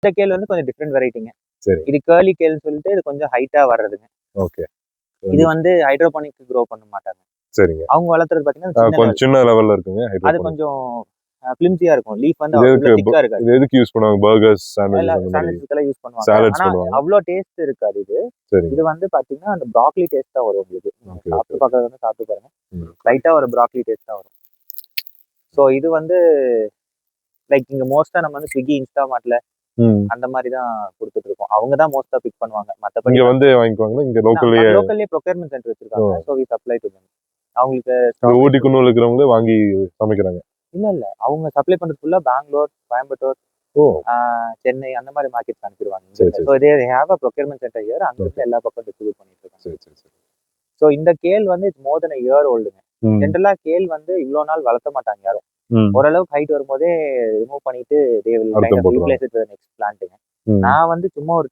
இந்த கேள் வந்து கொஞ்சம் டிஃப்ரெண்ட் வெரைட்டிங்க. சரி. இது கேர்லி கேல்னு சொல்லிட்டு இது கொஞ்சம் ஹைட்டா வர்றதுங்க. ஓகே. இது வந்து ஹைட்ரோபானிக் க்ரோ பண்ண மாட்டாங்க. சரிங்க. அவங்க வளர்த்துறது பாத்தீங்கன்னா கொஞ்சம் சின்ன லெவல்ல இருக்குங்க. அது கொஞ்சம் ஃபிலிம்சியா இருக்கும். லீஃப் வந்து இது அவ்வளவு திக்கா இருக்காது. இது எதுக்கு யூஸ் பண்ணுவாங்க? பர்கர்ஸ், சாண்ட்விச்சஸ் அந்த மாதிரி. சாண்ட்விச்ஸ்க்குலாம் யூஸ் பண்ணுவாங்க. சாலட்ஸ் ஆனா பண்ணுவாங்க. அவ்வளோ டேஸ்ட் இருக்காது இது. இது வந்து பாத்தீங்கன்னா அந்த ப்ராக்கலி டேஸ்ட் தான் வரும் உங்களுக்கு. சாப்பிட்டு பார்க்கறது வந்து சாப்பிட்டு பாருங்க. லைட்டா ஒரு ப்ராக்கலி டேஸ்ட் தான் வரும். ஸோ இது வந்து லைக் இங்க மோஸ்டா நம்ம வந்து ஸ்விக்கி, இன்ஸ்டாமார்ட்ல அந்த மாதிரி தான் கொடுத்துட்டு இருக்கோம். அவங்க தான் மோஸ்டா பிக் பண்ணுவாங்க. மத்தபடி இங்க வந்து வாங்கிக்குவாங்க. இங்க லோக்கல்லே ப்ரொக்யூர்மென்ட் சென்டர் வச்சிருக்காங்க. So we supply to them. அவங்களுக்கு ஊட்டி குன்னூர்ல இருக்கிறவங்க வாங்கி சமைக்கிறாங்க. இல்ல அவங்க சப்ளை பண்றது ஃபுல்லா பெங்களூர், கோயம்புத்தூர், சென்னை அந்த மாதிரி மார்க்கெட்ஸ் அனுப்பிடுவாங்க. So they have a procurement center here. அங்க இருந்து எல்லா பக்கம் டிஸ்ட்ரிபியூட் பண்ணிட்டு இருக்காங்க. சோ இந்த கேல் வந்து it's more than a year oldங்க. ஜெனரலா கேல் வந்து இவ்வளவு நாள் வளர்த்த மாட்டாங்க யாரும். ஓரளவுக்கு ஹைட் வரும்போதே ரிமூவ் பண்ணிட்டு they will kind of replace it with the next plantங்க. நான் வந்து சும்மா ஒரு